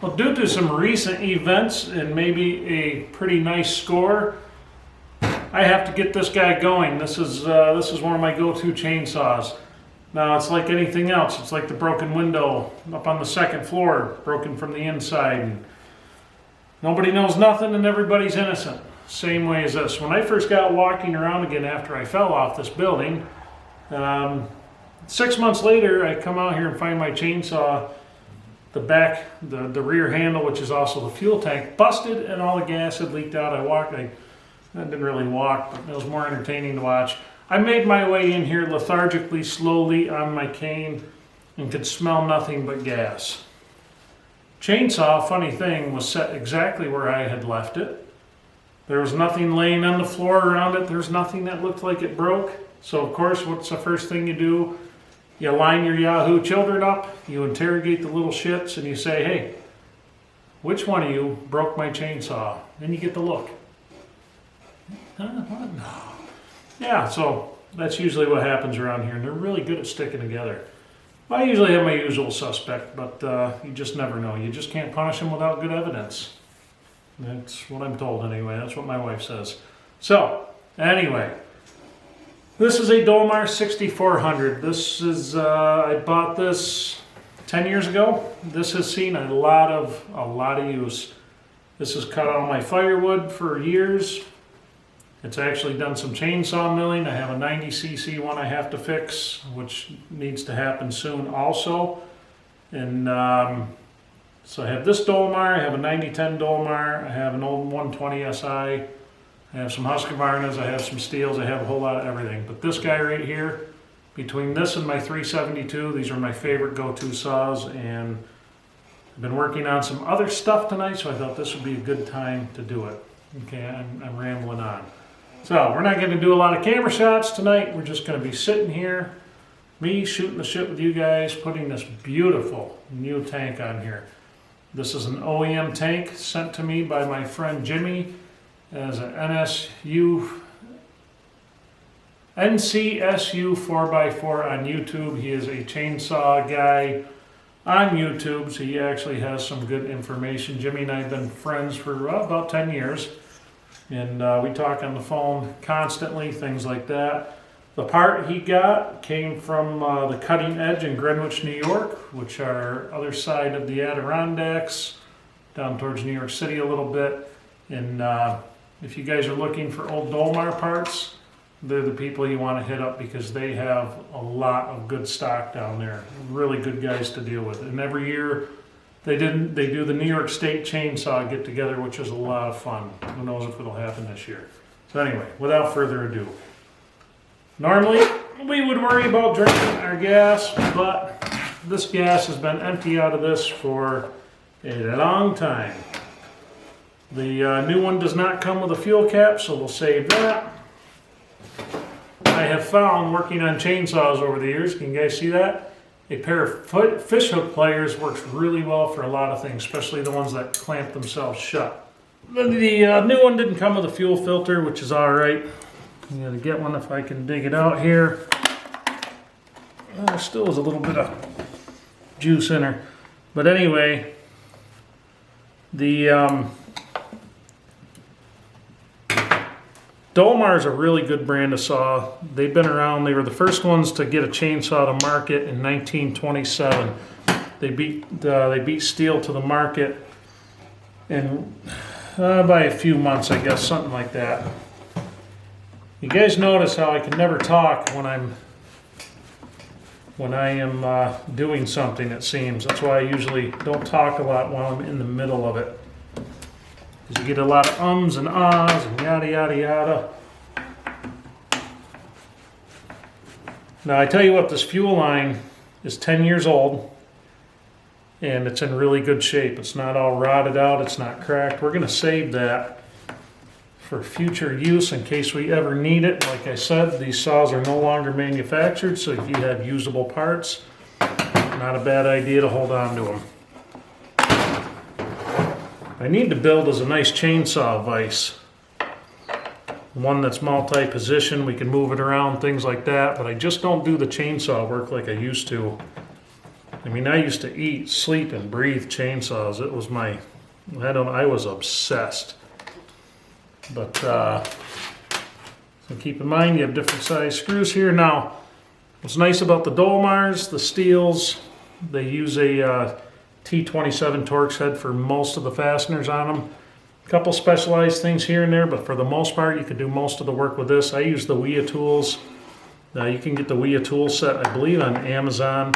Well, due to some recent events and maybe a pretty nice score, I have to get this guy going. This is one of my go-to chainsaws. Now, it's like anything else. It's like the broken window up on the second floor, broken from the inside. And nobody knows nothing and everybody's innocent. Same way as this. When I first got walking around again after I fell off this building, 6 months later, I come out here and find my chainsaw, the back, the rear handle, which is also the fuel tank, busted and all the gas had leaked out. I didn't really walk, but it was more entertaining to watch. I made my way in here lethargically, slowly on my cane, and could smell nothing but gas. Chainsaw, funny thing, was set exactly where I had left it. There was nothing laying on the floor around it. There's nothing that looked like it broke. So of course, what's the first thing you do? You line your Yahoo children up, you interrogate the little shits, and you say, hey, which one of you broke my chainsaw? Then you get the look. What? No. Yeah, so that's usually what happens around here, and they're really good at sticking together. Well, I usually have my usual suspect, but you just never know. You just can't punish them without good evidence. That's what I'm told anyway. That's what my wife says. So, anyway, this is a Dolmar 6400. This is, I bought this 10 years ago. This has seen a lot of use. This has cut all my firewood for years. It's actually done some chainsaw milling. I have a 90cc one I have to fix, which needs to happen soon also. And so I have this Dolmar, I have a 9010 Dolmar, I have an old 120 SI, I have some Husqvarnas, I have some Steels, I have a whole lot of everything. But this guy right here, between this and my 372, these are my favorite go-to saws, and I've been working on some other stuff tonight, so I thought this would be a good time to do it. Okay, I'm rambling on. So we're not going to do a lot of camera shots tonight. We're just going to be sitting here, me shooting the shit with you guys, putting this beautiful new tank on here. This is an OEM tank sent to me by my friend Jimmy as an NCSU 4x4 on YouTube. He is a chainsaw guy on YouTube, so he actually has some good information. Jimmy and I have been friends for about 10 years. And we talk on the phone constantly, things like that. The part he got came from the Cutting Edge in Greenwich, New York, which are other side of the Adirondacks, down towards New York City a little bit. And if you guys are looking for old Dolmar parts, they're the people you want to hit up because they have a lot of good stock down there. Really good guys to deal with. And every year, they do the New York State Chainsaw get together, which is a lot of fun. Who knows if it'll happen this year. So anyway, without further ado. Normally, we would worry about drinking our gas, but this gas has been empty out of this for a long time. The new one does not come with a fuel cap, so we'll save that. I have found, working on chainsaws over the years, can you guys see that? A pair of fish hook pliers works really well for a lot of things, especially the ones that clamp themselves shut. The new one didn't come with a fuel filter, which is all right. I'm going to get one if I can dig it out here. There still is a little bit of juice in her. But anyway, the Dolmar is a really good brand of saw. They've been around. They were the first ones to get a chainsaw to market in 1927. They beat steel to the market in by a few months, I guess, something like that. You guys notice how I can never talk when I am doing something, it seems. That's why I usually don't talk a lot while I'm in the middle of it. Because you get a lot of ums and ahs and yada yada yada. Now I tell you what, this fuel line is 10 years old and it's in really good shape. It's not all rotted out, it's not cracked. We're going to save that for future use in case we ever need it. Like I said, these saws are no longer manufactured, so if you have usable parts, not a bad idea to hold on to them. I need to build as a nice chainsaw vise. One that's multi-position, we can move it around, things like that, but I just don't do the chainsaw work like I used to. I mean, I used to eat, sleep, and breathe chainsaws. It was I was obsessed. But, so keep in mind, you have different size screws here. Now, what's nice about the Dolmars, the Steels, they use a T27 Torx head for most of the fasteners on them. A couple specialized things here and there, but for the most part, you can do most of the work with this. I use the Wea tools. Now, you can get the Wea tool set, I believe, on Amazon.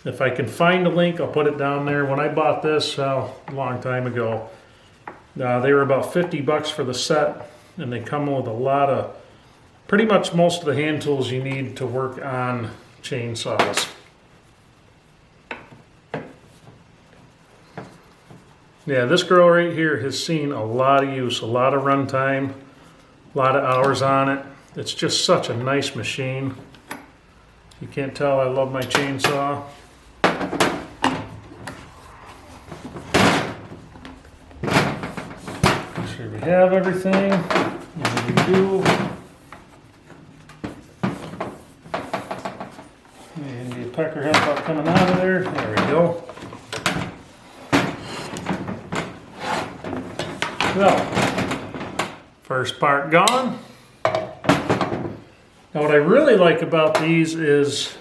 If I can find a link, I'll put it down there. When I bought this, a long time ago, they were about 50 bucks for the set, and they come with a lot of, pretty much most of the hand tools you need to work on chainsaws. Yeah, this girl right here has seen a lot of use, a lot of run time, a lot of hours on it. It's just such a nice machine. You can't tell I love my chainsaw. Make sure we have everything. And we do. And the pecker head about coming out of there. There we go. So, first part gone. Now what I really like about these is,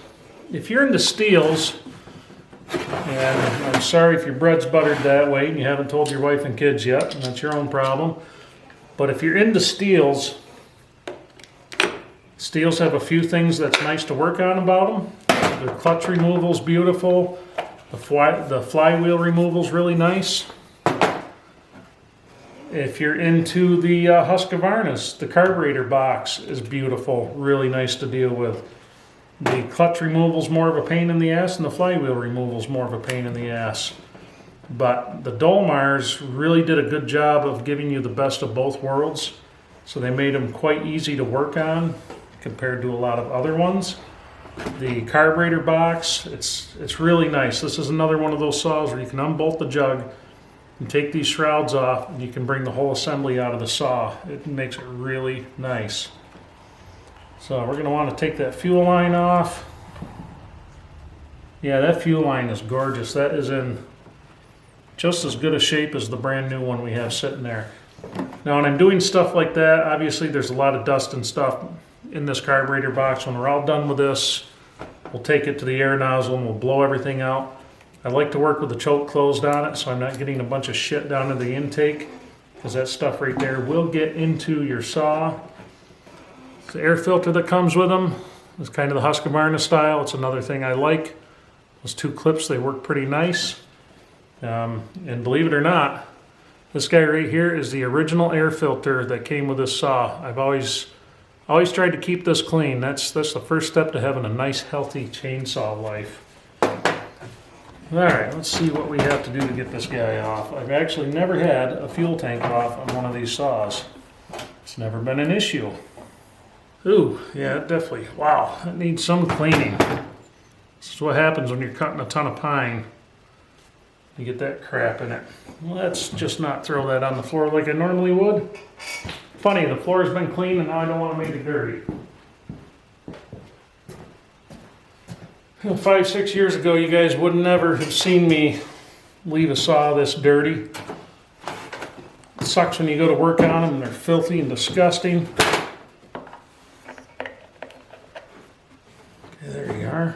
if you're into steels, and I'm sorry if your bread's buttered that way and you haven't told your wife and kids yet, and that's your own problem, but if you're into steels, steels have a few things that's nice to work on about them. Their clutch removal's beautiful, the flywheel removal's really nice. If you're into the Husqvarnas, the carburetor box is beautiful, really nice to deal with. The clutch removal's more of a pain in the ass, and the flywheel removal's more of a pain in the ass. But the Dolmars really did a good job of giving you the best of both worlds. So they made them quite easy to work on compared to a lot of other ones. The carburetor box, it's really nice. This is another one of those saws where you can unbolt the jug and take these shrouds off, and you can bring the whole assembly out of the saw. It makes it really nice. So we're going to want to take that fuel line off. Yeah, that fuel line is gorgeous. That is in just as good a shape as the brand new one we have sitting there. Now when I'm doing stuff like that, obviously there's a lot of dust and stuff in this carburetor box. When we're all done with this, we'll take it to the air nozzle and we'll blow everything out. I like to work with the choke closed on it so I'm not getting a bunch of shit down in the intake, because that stuff right there will get into your saw. The air filter that comes with them is kind of the Husqvarna style. It's another thing I like. Those two clips, they work pretty nice. And believe it or not, this guy right here is the original air filter that came with this saw. I've always tried to keep this clean. That's the first step to having a nice, healthy chainsaw life. All right, let's see what we have to do to get this guy off. I've actually never had a fuel tank off on one of these saws. It's never been an issue. Ooh, yeah, definitely. Wow, it needs some cleaning. This is what happens when you're cutting a ton of pine. You get that crap in it. Let's just not throw that on the floor like I normally would. Funny, the floor's been clean and now I don't want to make it dirty. 5, 6 years ago, you guys would never have seen me leave a saw this dirty. It sucks when you go to work on them and they're filthy and disgusting. Okay, there you are.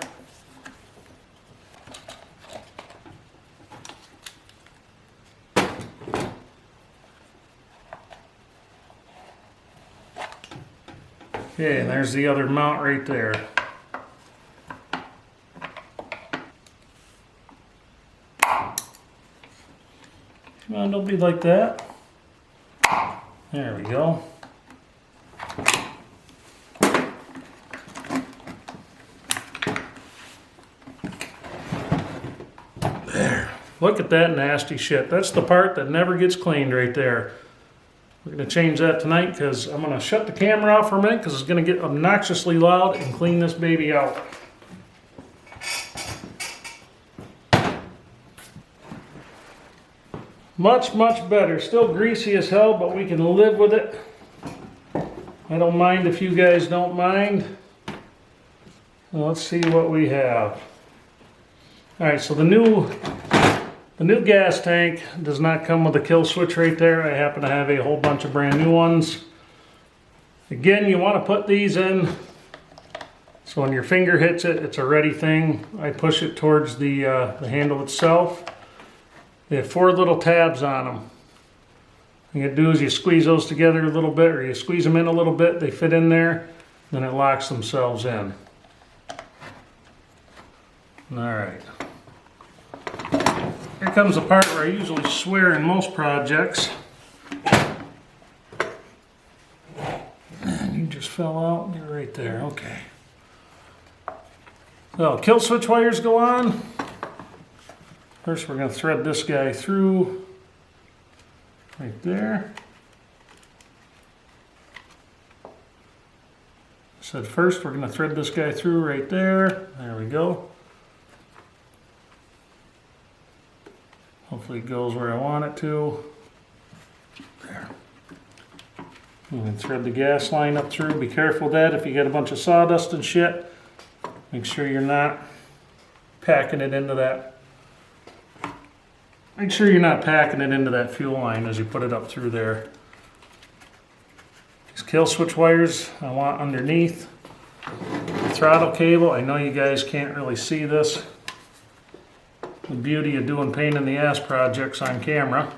Okay, and there's the other mount right there. Come on, don't be like that. There we go. There. Look at that nasty shit. That's the part that never gets cleaned right there. We're going to change that tonight because I'm going to shut the camera off for a minute because it's going to get obnoxiously loud and clean this baby out. Much, much better. Still greasy as hell, but we can live with it. I don't mind if you guys don't mind. Let's see what we have. Alright, so the new gas tank does not come with a kill switch right there. I happen to have a whole bunch of brand new ones. Again, you want to put these in so when your finger hits it, it's a ready thing. I push it towards the handle itself. They have 4 little tabs on them. What you do is you squeeze those together a little bit, or you squeeze them in a little bit, they fit in there, then it locks themselves in. Alright. Here comes the part where I usually swear in most projects. And you just fell out, you're right there, okay. So, kill switch wires go on. First we're going to thread this guy through, right there. Said first we're going to thread this guy through right there. There we go. Hopefully it goes where I want it to. There. You can thread the gas line up through. Be careful with that if you got a bunch of sawdust and shit. Make sure you're not packing it into that. Make sure you're not packing it into that fuel line as you put it up through there. These kill switch wires I want underneath. The throttle cable, I know you guys can't really see this. The beauty of doing pain in the ass projects on camera.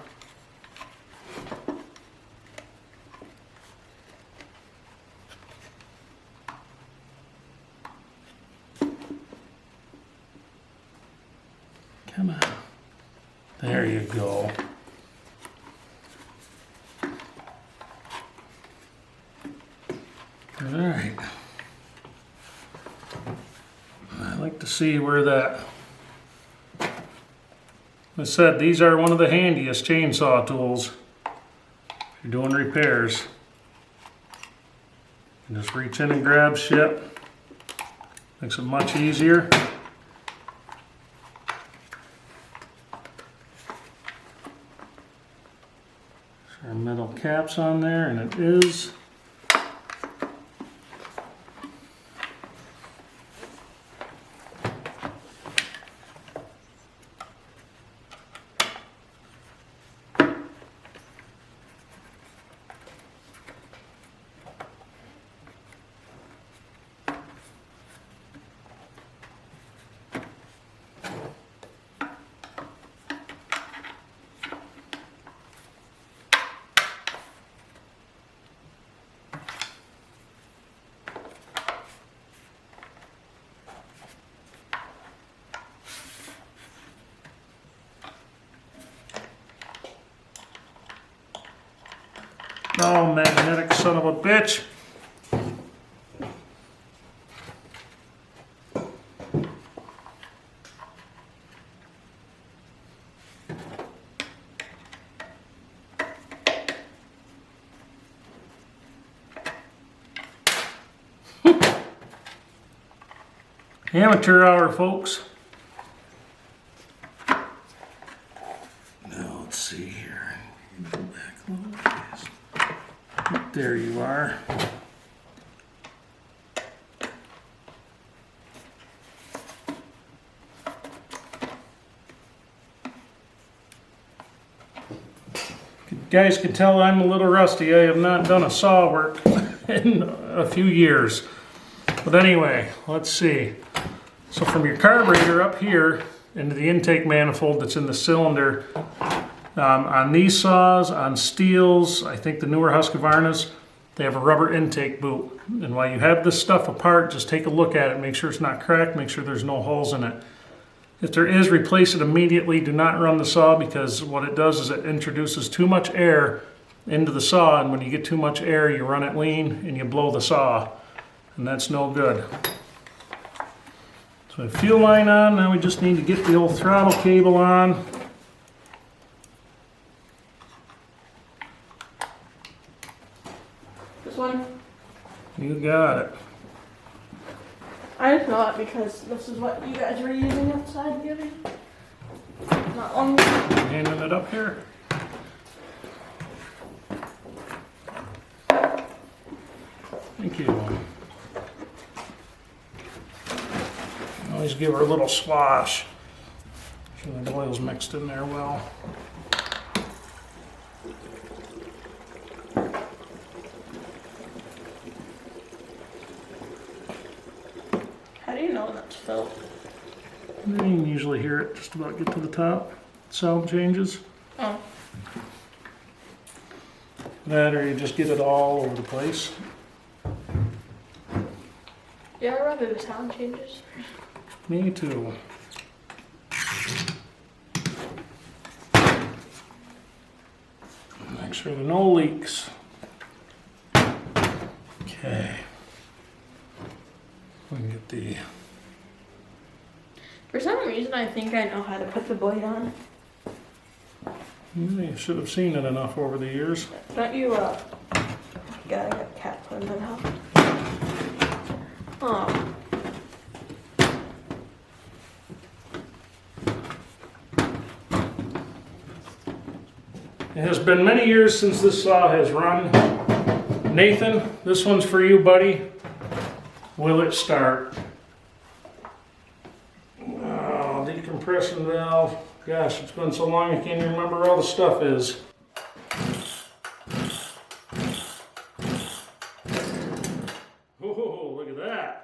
Come on. There you go. All right. I like to see where that... I said, these are one of the handiest chainsaw tools if you're doing repairs. You just reach in and grab shit. Makes it much easier. Our metal caps on there, and it is. Oh, magnetic son of a bitch. Amateur hour, folks. Now, let's see here. Go back a little ways. There you are. You guys can tell I'm a little rusty. I have not done a saw work in a few years. But anyway, let's see. So from your carburetor up here into the intake manifold that's in the cylinder, on these saws, on Steels, I think the newer Husqvarnas, they have a rubber intake boot. And while you have this stuff apart, just take a look at it, make sure it's not cracked, make sure there's no holes in it. If there is, replace it immediately. Do not run the saw, because what it does is it introduces too much air into the saw, and when you get too much air, you run it lean and you blow the saw, and that's no good. So fuel line on, now we just need to get the old throttle cable on. This one? You got it. I just know it because this is what you guys were using outside the other day. Not long ago. Handing it up here. Thank you. Always give her a little swash. Sure the oil's mixed in there well. How do you know when that's filled? You can usually hear it just about get to the top. Sound changes. Oh. That or you just get it all over the place. Yeah, I'd rather the sound changes. Me too. Make sure there are no leaks. Okay. We can get the... For some reason, I think I know how to put the blade on. You should have seen it enough over the years. Don't you, gotta get cat put in the house. Oh. It has been many years since this saw has run. Nathan, this one's for you, buddy. Will it start? Oh, decompression valve. Gosh, it's been so long I can't even remember where all the stuff is. Oh, look at that.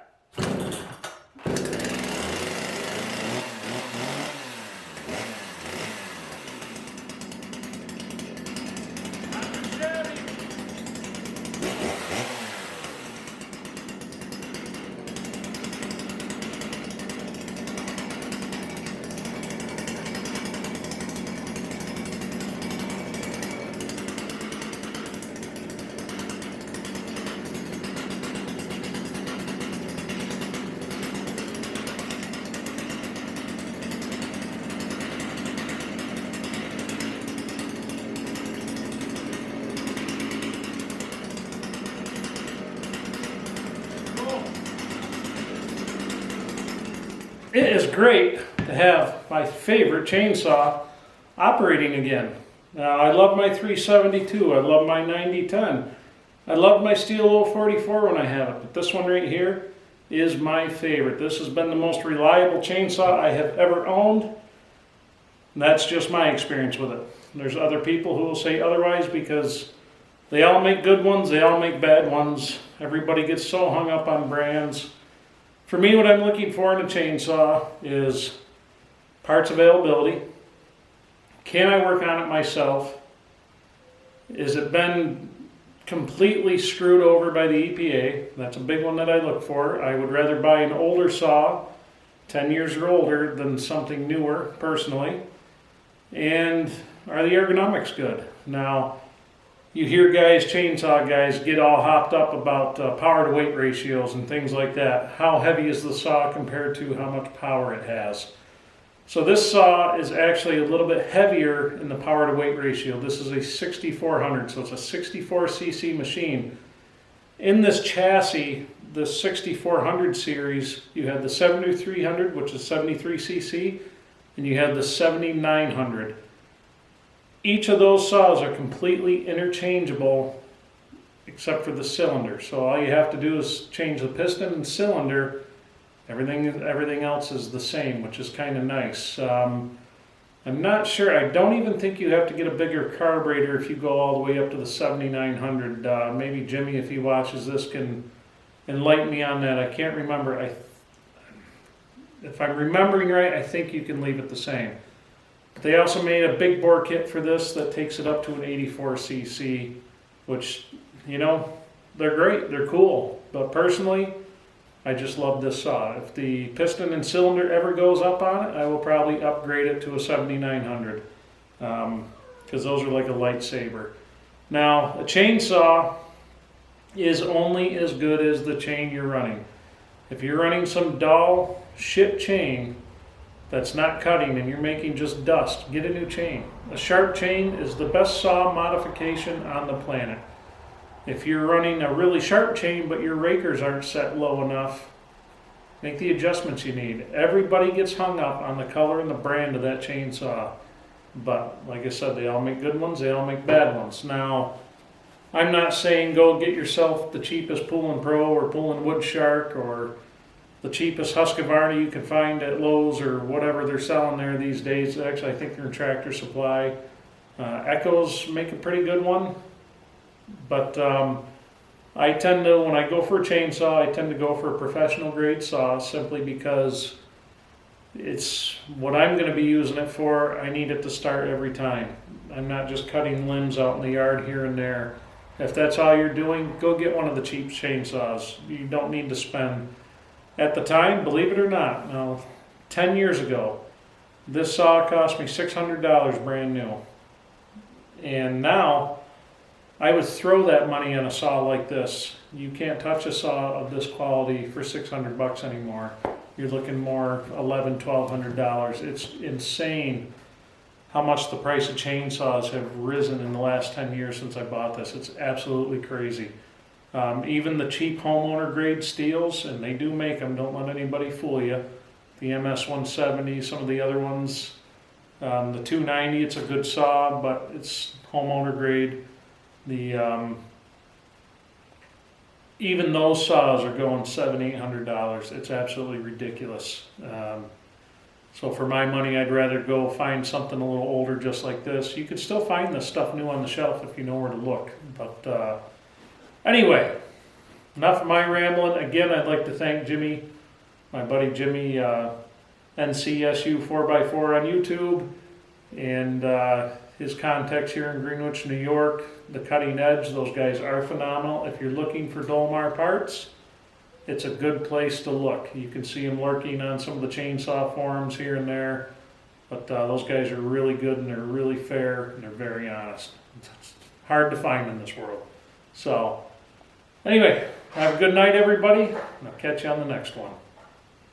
It is great to have my favorite chainsaw operating again. Now, I love my 372, I love my 9010, I love my Steel 044 when I have it, but this one right here is my favorite. This has been the most reliable chainsaw I have ever owned, and that's just my experience with it. There's other people who will say otherwise because they all make good ones, they all make bad ones. Everybody gets so hung up on brands. For me, what I'm looking for in a chainsaw is parts availability. Can I work on it myself? Has it been completely screwed over by the EPA? That's a big one that I look for. I would rather buy an older saw, 10 years or older, than something newer, personally. And are the ergonomics good? Now, you hear guys, chainsaw guys, get all hopped up about power to weight ratios and things like that. How heavy is the saw compared to how much power it has? So this saw is actually a little bit heavier in the power to weight ratio. This is a 6400, so it's a 64cc machine. In this chassis, the 6400 series, you have the 7300, which is 73cc, and you have the 7900. Each of those saws are completely interchangeable except for the cylinder. So all you have to do is change the piston and cylinder. Everything else is the same, which is kind of nice. I'm not sure. I don't even think you have to get a bigger carburetor if you go all the way up to the 7900. Maybe Jimmy, if he watches this, can enlighten me on that. I can't remember. If I'm remembering right, I think you can leave it the same. They also made a big bore kit for this that takes it up to an 84cc, which, you know, they're great, they're cool. But personally, I just love this saw. If the piston and cylinder ever goes up on it, I will probably upgrade it to a 7900, because those are like a lightsaber. Now, a chainsaw is only as good as the chain you're running. If you're running some dull shit chain that's not cutting and you're making just dust, get a new chain. A sharp chain is the best saw modification on the planet. If you're running a really sharp chain but your rakers aren't set low enough, make the adjustments you need. Everybody gets hung up on the color and the brand of that chainsaw. But like I said, they all make good ones, they all make bad ones. Now, I'm not saying go get yourself the cheapest Pullin' Pro or Pullin' Wood Shark or the cheapest Husqvarna you can find at Lowe's or whatever they're selling there these days. Actually, I think they're in Tractor Supply. Echoes make a pretty good one, but I tend to, when I go for a chainsaw, I tend to go for a professional grade saw simply because it's what I'm going to be using it for. I need it to start every time. I'm not just cutting limbs out in the yard here and there. If that's all you're doing, go get one of the cheap chainsaws. You don't need to spend, at the time, believe it or not, now 10 years ago, this saw cost me $600 brand new. And now, I would throw that money on a saw like this. You can't touch a saw of this quality for $600 anymore. You're looking more $1,100, $1,200. It's insane how much the price of chainsaws have risen in the last 10 years since I bought this. It's absolutely crazy. Even the cheap homeowner grade steels, and they do make them, don't let anybody fool you. The MS 170, some of the other ones, the 290, it's a good saw, but it's homeowner grade. Even those saws are going $700, $800. It's absolutely ridiculous. So for my money, I'd rather go find something a little older just like this. You could still find this stuff new on the shelf if you know where to look. But anyway, enough of my rambling. Again, I'd like to thank Jimmy, my buddy Jimmy, NCSU 4x4 on YouTube, and his contacts here in Greenwich, New York. The Cutting Edge, those guys are phenomenal. If you're looking for Dolmar parts, it's a good place to look. You can see them lurking on some of the chainsaw forums here and there, but those guys are really good, and they're really fair, and they're very honest. It's hard to find in this world. So anyway, have a good night, everybody, and I'll catch you on the next one.